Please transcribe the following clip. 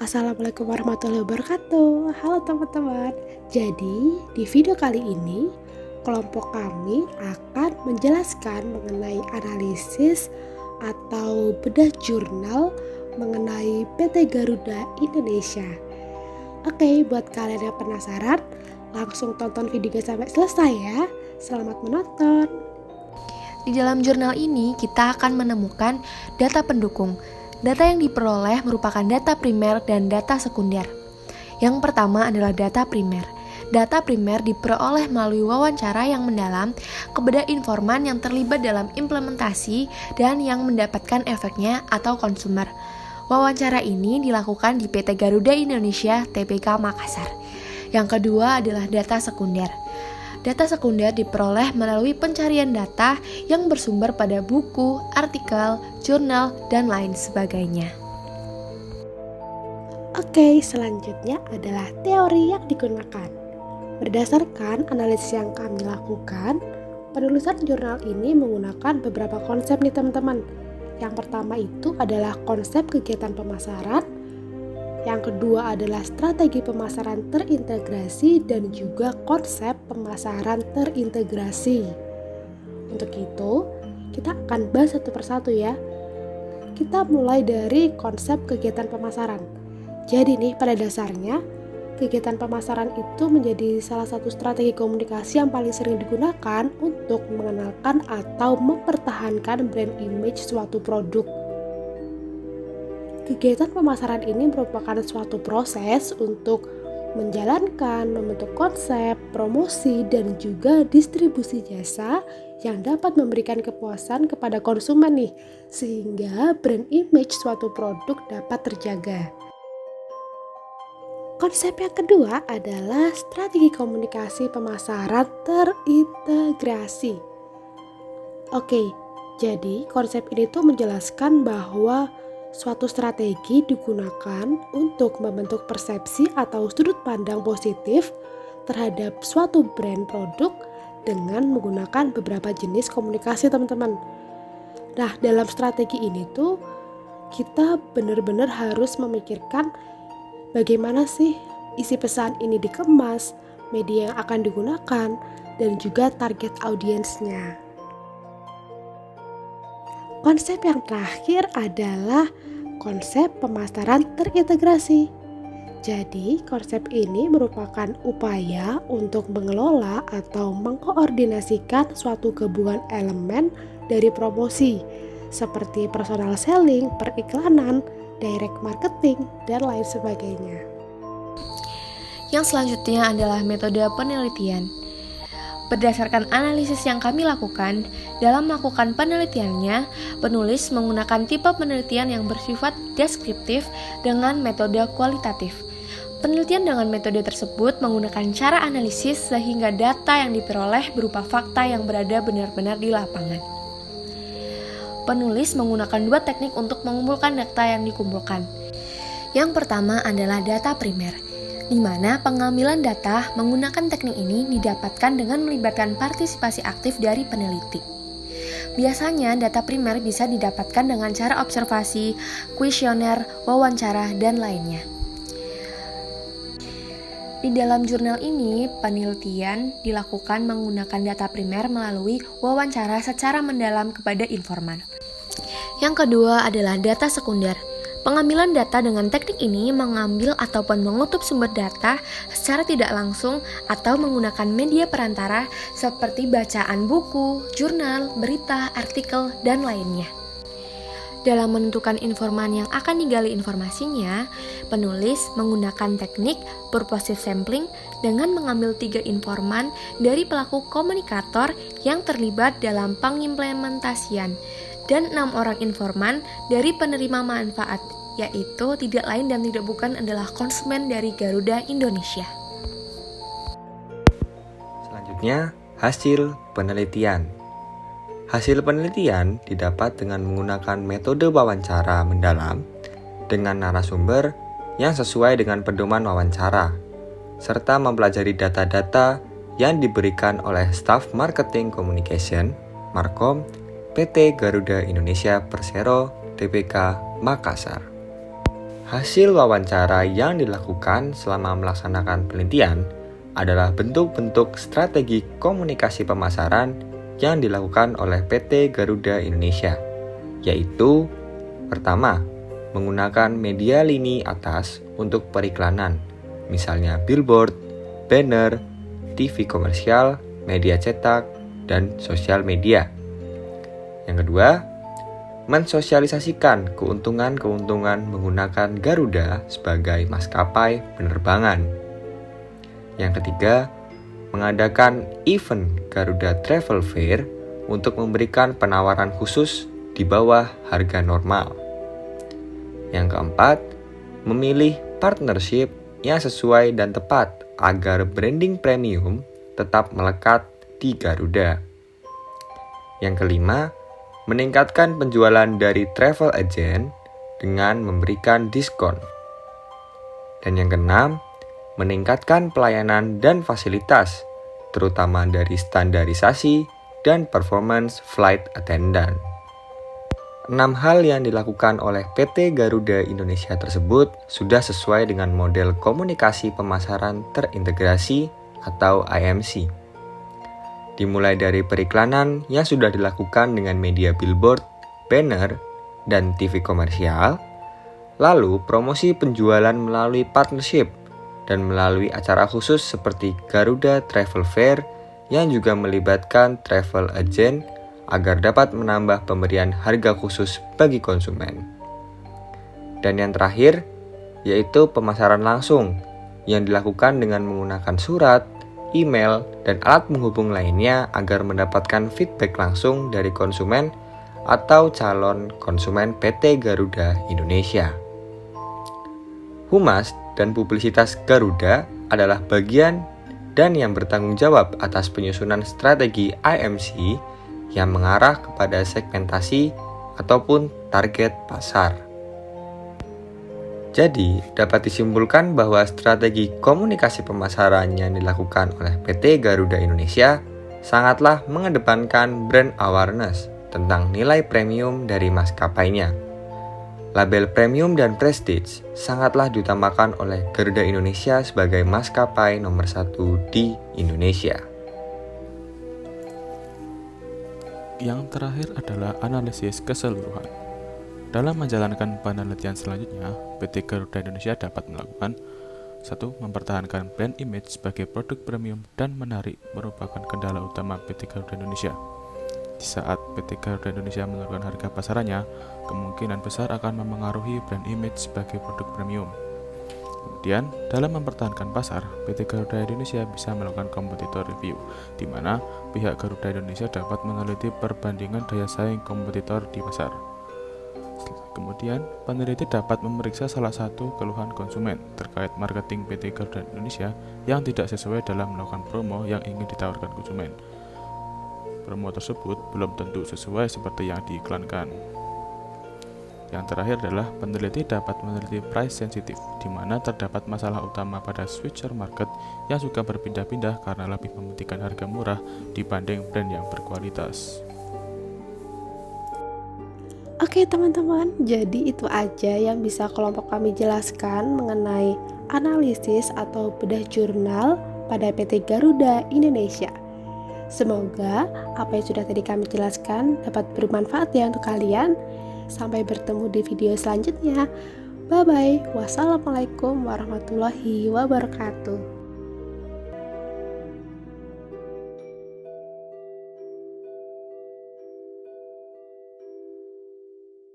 Assalamualaikum warahmatullahi wabarakatuh. Halo teman-teman. Jadi, di video kali ini kelompok kami akan menjelaskan mengenai analisis atau bedah jurnal mengenai PT Garuda Indonesia. Oke, buat kalian yang penasaran, langsung tonton videonya sampai selesai ya. Selamat menonton. Di dalam jurnal ini, kita akan menemukan data pendukung. Data yang diperoleh merupakan data primer dan data sekunder. Yang pertama adalah data primer. Data primer diperoleh melalui wawancara yang mendalam kepada informan yang terlibat dalam implementasi dan yang mendapatkan efeknya atau konsumer. Wawancara ini dilakukan di PT Garuda Indonesia Tbk Makassar. Yang kedua adalah data sekunder. Data sekunder diperoleh melalui pencarian data yang bersumber pada buku, artikel, jurnal, dan lain sebagainya. Oke, selanjutnya adalah teori yang digunakan. Berdasarkan analisis yang kami lakukan, penulisan jurnal ini menggunakan beberapa konsep nih teman-teman. Yang pertama itu adalah konsep kegiatan pemasaran. Yang kedua adalah strategi pemasaran terintegrasi dan juga konsep pemasaran terintegrasi. Untuk itu, kita akan bahas satu persatu ya. Kita mulai dari konsep kegiatan pemasaran. Jadi nih, pada dasarnya, kegiatan pemasaran itu menjadi salah satu strategi komunikasi yang paling sering digunakan untuk mengenalkan atau mempertahankan brand image suatu produk. Kegiatan pemasaran ini merupakan suatu proses untuk menjalankan, membentuk konsep, promosi, dan juga distribusi jasa yang dapat memberikan kepuasan kepada konsumen nih, sehingga brand image suatu produk dapat terjaga. Konsep yang kedua adalah strategi komunikasi pemasaran terintegrasi. Oke, jadi konsep ini tuh menjelaskan bahwa suatu strategi digunakan untuk membentuk persepsi atau sudut pandang positif terhadap suatu brand produk dengan menggunakan beberapa jenis komunikasi teman-teman. Nah, dalam strategi ini tuh kita benar-benar harus memikirkan bagaimana sih isi pesan ini dikemas, media yang akan digunakan, dan juga target audiensnya. Konsep yang terakhir adalah konsep pemasaran terintegrasi. Jadi, konsep ini merupakan upaya untuk mengelola atau mengkoordinasikan suatu gabungan elemen dari promosi, seperti personal selling, periklanan, direct marketing, dan lain sebagainya. Yang selanjutnya adalah metode penelitian. Berdasarkan analisis yang kami lakukan, dalam melakukan penelitiannya, penulis menggunakan tipe penelitian yang bersifat deskriptif dengan metode kualitatif. Penelitian dengan metode tersebut menggunakan cara analisis sehingga data yang diperoleh berupa fakta yang berada benar-benar di lapangan. Penulis menggunakan dua teknik untuk mengumpulkan data yang dikumpulkan. Yang pertama adalah data primer, di mana pengambilan data menggunakan teknik ini didapatkan dengan melibatkan partisipasi aktif dari peneliti. Biasanya data primer bisa didapatkan dengan cara observasi, kuesioner, wawancara, dan lainnya. Di dalam jurnal ini, penelitian dilakukan menggunakan data primer melalui wawancara secara mendalam kepada informan. Yang kedua adalah data sekunder. Pengambilan data dengan teknik ini mengambil ataupun mengutup sumber data secara tidak langsung atau menggunakan media perantara seperti bacaan buku, jurnal, berita, artikel, dan lainnya. Dalam menentukan informan yang akan digali informasinya, penulis menggunakan teknik purposive sampling dengan mengambil 3 informan dari pelaku komunikator yang terlibat dalam pengimplementasian dan 6 orang informan dari penerima manfaat, yaitu tidak lain dan tidak bukan adalah konsumen dari Garuda Indonesia. Selanjutnya, hasil penelitian. Hasil penelitian didapat dengan menggunakan metode wawancara mendalam dengan narasumber yang sesuai dengan pedoman wawancara, serta mempelajari data-data yang diberikan oleh staf marketing communication, Markom, PT Garuda Indonesia Persero Tbk Makassar. Hasil wawancara yang dilakukan selama melaksanakan penelitian adalah bentuk-bentuk strategi komunikasi pemasaran yang dilakukan oleh PT Garuda Indonesia, yaitu pertama, menggunakan media lini atas untuk periklanan, misalnya billboard, banner, TV komersial, media cetak, dan sosial media. Yang kedua, mensosialisasikan keuntungan-keuntungan menggunakan Garuda sebagai maskapai penerbangan. Yang ketiga, mengadakan event Garuda Travel Fair untuk memberikan penawaran khusus di bawah harga normal. Yang keempat, memilih partnership yang sesuai dan tepat agar branding premium tetap melekat di Garuda. Yang kelima, meningkatkan penjualan dari travel agent dengan memberikan diskon. Dan yang keenam, meningkatkan pelayanan dan fasilitas, terutama dari standarisasi dan performance flight attendant. 6 hal yang dilakukan oleh PT Garuda Indonesia tersebut sudah sesuai dengan model komunikasi pemasaran terintegrasi atau IMC. Dimulai dari periklanan yang sudah dilakukan dengan media billboard, banner, dan TV komersial, lalu promosi penjualan melalui partnership, dan melalui acara khusus seperti Garuda Travel Fair yang juga melibatkan travel agent agar dapat menambah pemberian harga khusus bagi konsumen. Dan yang terakhir, yaitu pemasaran langsung yang dilakukan dengan menggunakan surat, email, dan alat menghubung lainnya agar mendapatkan feedback langsung dari konsumen atau calon konsumen PT Garuda Indonesia. Humas dan publisitas Garuda adalah bagian dan yang bertanggung jawab atas penyusunan strategi IMC yang mengarah kepada segmentasi ataupun target pasar. Jadi, dapat disimpulkan bahwa strategi komunikasi pemasaran yang dilakukan oleh PT Garuda Indonesia sangatlah mengedepankan brand awareness tentang nilai premium dari maskapainya. Label premium dan prestige sangatlah diutamakan oleh Garuda Indonesia sebagai maskapai nomor 1 di Indonesia. Yang terakhir adalah analisis keseluruhan. Dalam menjalankan penelitian selanjutnya, PT Garuda Indonesia dapat melakukan 1. Mempertahankan brand image sebagai produk premium dan menarik merupakan kendala utama PT Garuda Indonesia. Di saat PT Garuda Indonesia menurunkan harga pasarannya, kemungkinan besar akan memengaruhi brand image sebagai produk premium. Kemudian, dalam mempertahankan pasar, PT Garuda Indonesia bisa melakukan competitor review, di mana pihak Garuda Indonesia dapat meneliti perbandingan daya saing kompetitor di pasar. Kemudian, peneliti dapat memeriksa salah satu keluhan konsumen terkait marketing PT Garuda Indonesia yang tidak sesuai dalam melakukan promo yang ingin ditawarkan konsumen. Promo tersebut belum tentu sesuai seperti yang diiklankan. Yang terakhir adalah peneliti dapat meneliti price sensitive, di mana terdapat masalah utama pada switcher market yang suka berpindah-pindah karena lebih mementingkan harga murah dibanding brand yang berkualitas. Oke teman-teman, jadi itu aja yang bisa kelompok kami jelaskan mengenai analisis atau bedah jurnal pada PT Garuda Indonesia. Semoga apa yang sudah tadi kami jelaskan dapat bermanfaat ya untuk kalian. Sampai bertemu di video selanjutnya. Bye-bye. Wassalamualaikum warahmatullahi wabarakatuh.